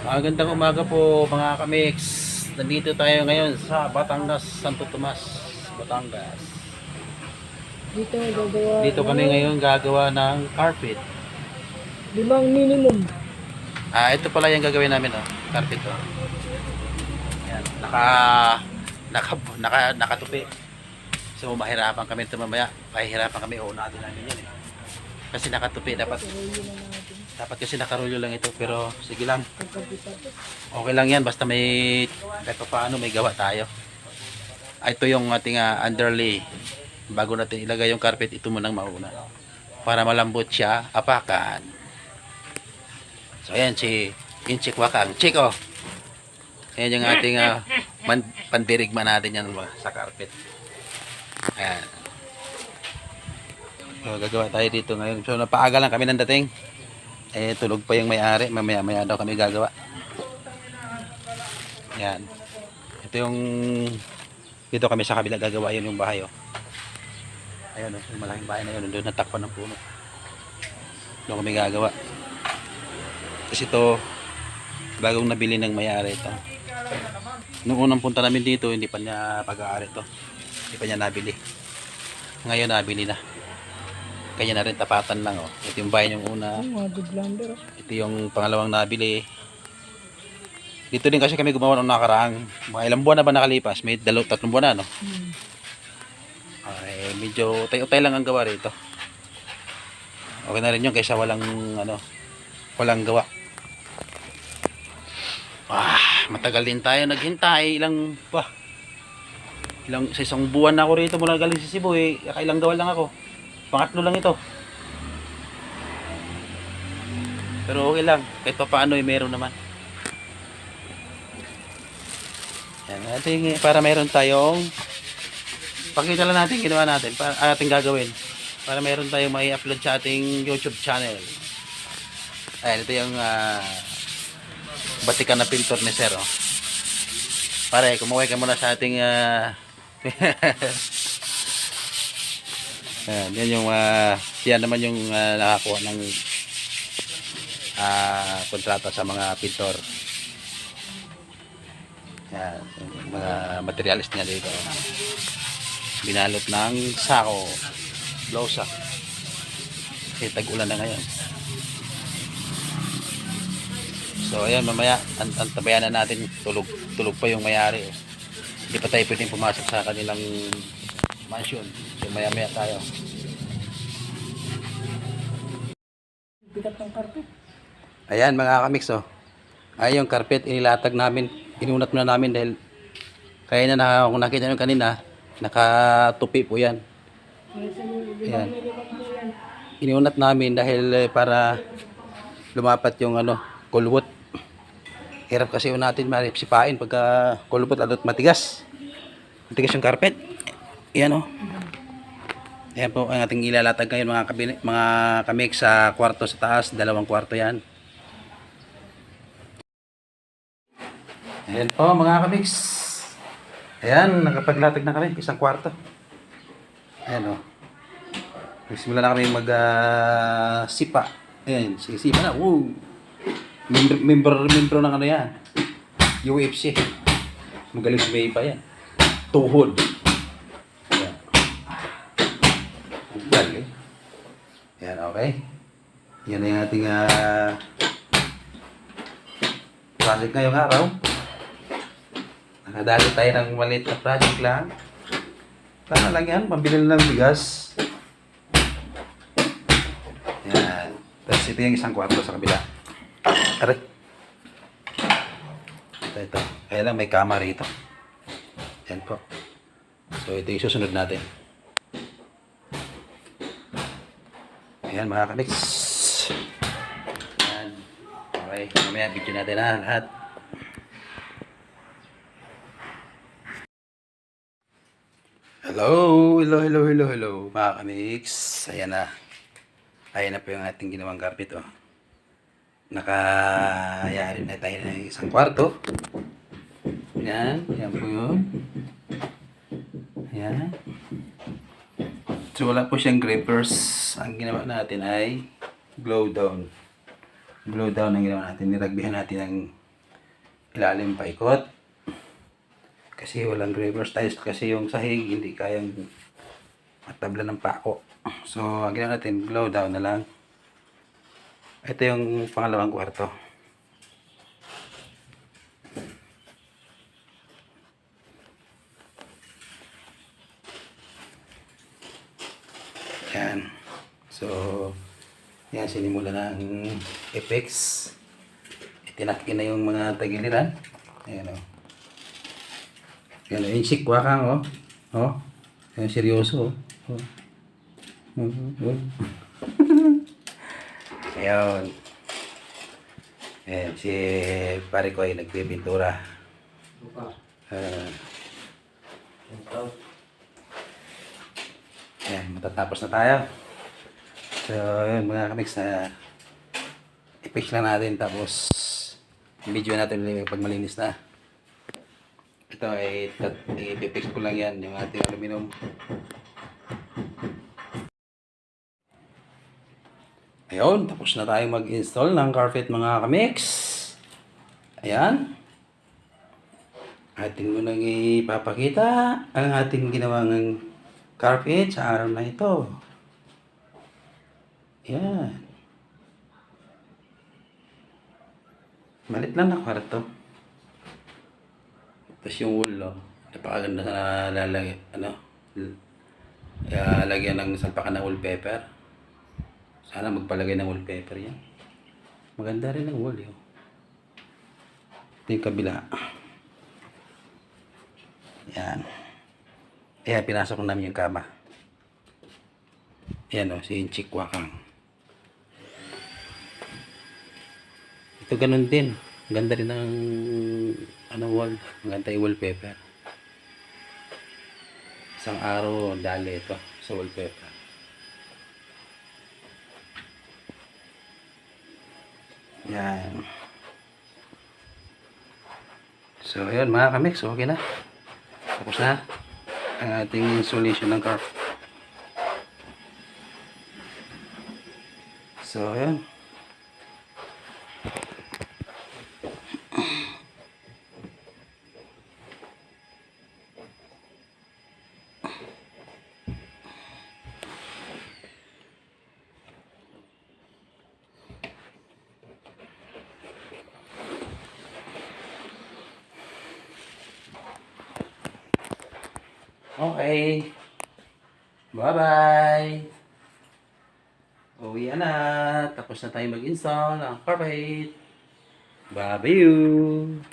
Magandang umaga po mga kamix. Nandito tayo ngayon sa Batangas, Santo Tomas, Batangas. Dito kami ngayon gagawa ng carpet. 5 minimum. Ito pala yung gagawin namin, oh. Carpet, oh. Yan, nakatupi. So mahirapan kami ito mamaya. Mahirapan kami unatin namin yan, eh. Kasi nakatupi dapat kasi nakarulyo lang ito, pero sige lang. Okay lang yan, basta may kahit pa paano may gawa tayo. Ito yung ating underlay. Bago natin ilagay yung carpet, ito munang mauna. Para malambot siya, apakan. So ayan si Inchik Wakang. Chico! Ayan yung ating pandirigma natin yan sa carpet. Ayan. So gagawa tayo dito ngayon. So napaaga lang kami ng dating. Tulog pa yung may-ari. Mamaya daw kami gagawa. Yan. Ito yung dito kami sa kabila gagawa yun yung bahay, oh. Ayun, oh, yung malaking bahay na yun. Doon natakpan ng puno. Doon kami gagawa. Kasi ito bagong nabili ng may-ari ito. Nung unang punta namin dito, hindi pa niya pag-aari ito. Hindi pa niya nabili. Ngayon nabili na. Kanya na rin tapatan lang, oh. Ito yung bahay yung una. Ito yung pangalawang nabili. Dito din kasi kami gumawa ng nakaraang mga ilang buwan na ba nakalipas? May 3 buwan na, no? Ay, medyo utay-utay lang ang gawa rito. Okay na rin yun kaysa walang gawa. Matagal din tayo naghintay. Sa isang buwan na ako rito mula galing sa Cebu, eh. Kailang gawa lang ako. Pangatlo lang ito. Pero okay lang. Kahit pa paano, meron naman. Yan, para meron tayong pakita lang natin, ginawa natin. Ating gagawin. Para meron tayong may upload sa ating YouTube channel. Ayan, ito yung batikan na pintor ni Sir, oh. Pare, kumuha ka muna sa ating yan naman yung nakakuha ng kontrata sa mga pintor. Yan, mga materialis niya dito. Binalot ng sako, blow sack. Kasi tag-ulan na ngayon. So ayan, mamaya antabayan na natin. Tulog pa yung may-ari, eh. Hindi pa tayo pwedeng pumasok sa kanilang mansion. So maya tayo. Bigat ng carpet. Ayan mga kamix, oh. Ay yung carpet inilatag namin. Inunat muna namin dahil kaya na kung nakita nyo kanina, nakatupi po yan. Ayan. Inunat namin dahil para lumapat yung kulbot. Hirap kasi natin maripsipain pagka kulbot at matigas. Matigas yung carpet. Ayan, oh. Ayan po ang ating ilalatag ngayon mga kamik sa kwarto sa taas. 2 kwarto yan. Ayan po mga kamix. Ayan, nakapaglatag na kami. 1 kwarto. Ayan, oh. Nagsimula na kami sipa. Ayan, sipa na. Woo! Member ng yan. UFC. Magaling sumipa yan. Tuhod. Ayan. Galing. Ayan, okay. Yan na yung ating project ngayong araw. Nakadali tayo ng maliit na project lang. Para lang yan, pambili ng bigas. Yan. Tapos ito yung 1 kwarto sa kabila. Aray. Ito. Kaya lang may kama rito. Yan po. So ito yung susunod natin. Ayan mga kamix. Ayan. Okay. Mamaya video natin na lahat. Hello mga kamix. Ayan na. Ayan na po yung ating ginawang carpet, oh. Nakayari na tayo ng 1 kwarto. Ayan. Ayan po yun. Ayan. So wala po siyang grippers. Ang ginawa natin ay blow down. Blow down ang ginawa natin. Niragbihan natin ng ilalim paikot. Kasi walang reverse tiles kasi yung sahig hindi kayang matabla ng pako. So, ang ginawa natin, glow down na lang. Ito yung pangalawang kwarto. Yan. So, yan, sinimula ng Apex. Itinakin na yung mga tagiliran. Ayan o. Yan o, yung chick wakang o. O. Yan, seryoso o. Ayun. Ayan, si pare ko ay nagpipintura. Ayan, matatapos na tayo. So, yun mga kamiks na i-fix lang natin tapos video natin pag malinis na. Ito ay i-fix ko lang yan, yung ating aluminum. Ayun, tapos na tayo mag-install ng carpet mga kamiks. Ayan. Ating munang ipapakita ang ating ginawang carpet sa araw na ito. Ayan. Malit lang na kwarto. Tapos yung wall, oh, napakaganda na lalagyan, lagyan ng salpakan ng wallpaper. Sana magpalagay ng wallpaper yan. Maganda rin ang wall yun. Ito yung kabila. Yan. Ayan, pinasok namin yung kama. Ayan o, si Chick Wakang. Ito ganun din. Ganda rin ng wall. Maganda yung wallpaper. Isang araw, dali ito sa wallpaper. Yan. So, ayun mga kamix, okay na. Tapos na ang ating installation ng car. So, ayun. Okay. Bye-bye. Uwi na. Tapos na tayo mag-install ng carpet. Bye-bye.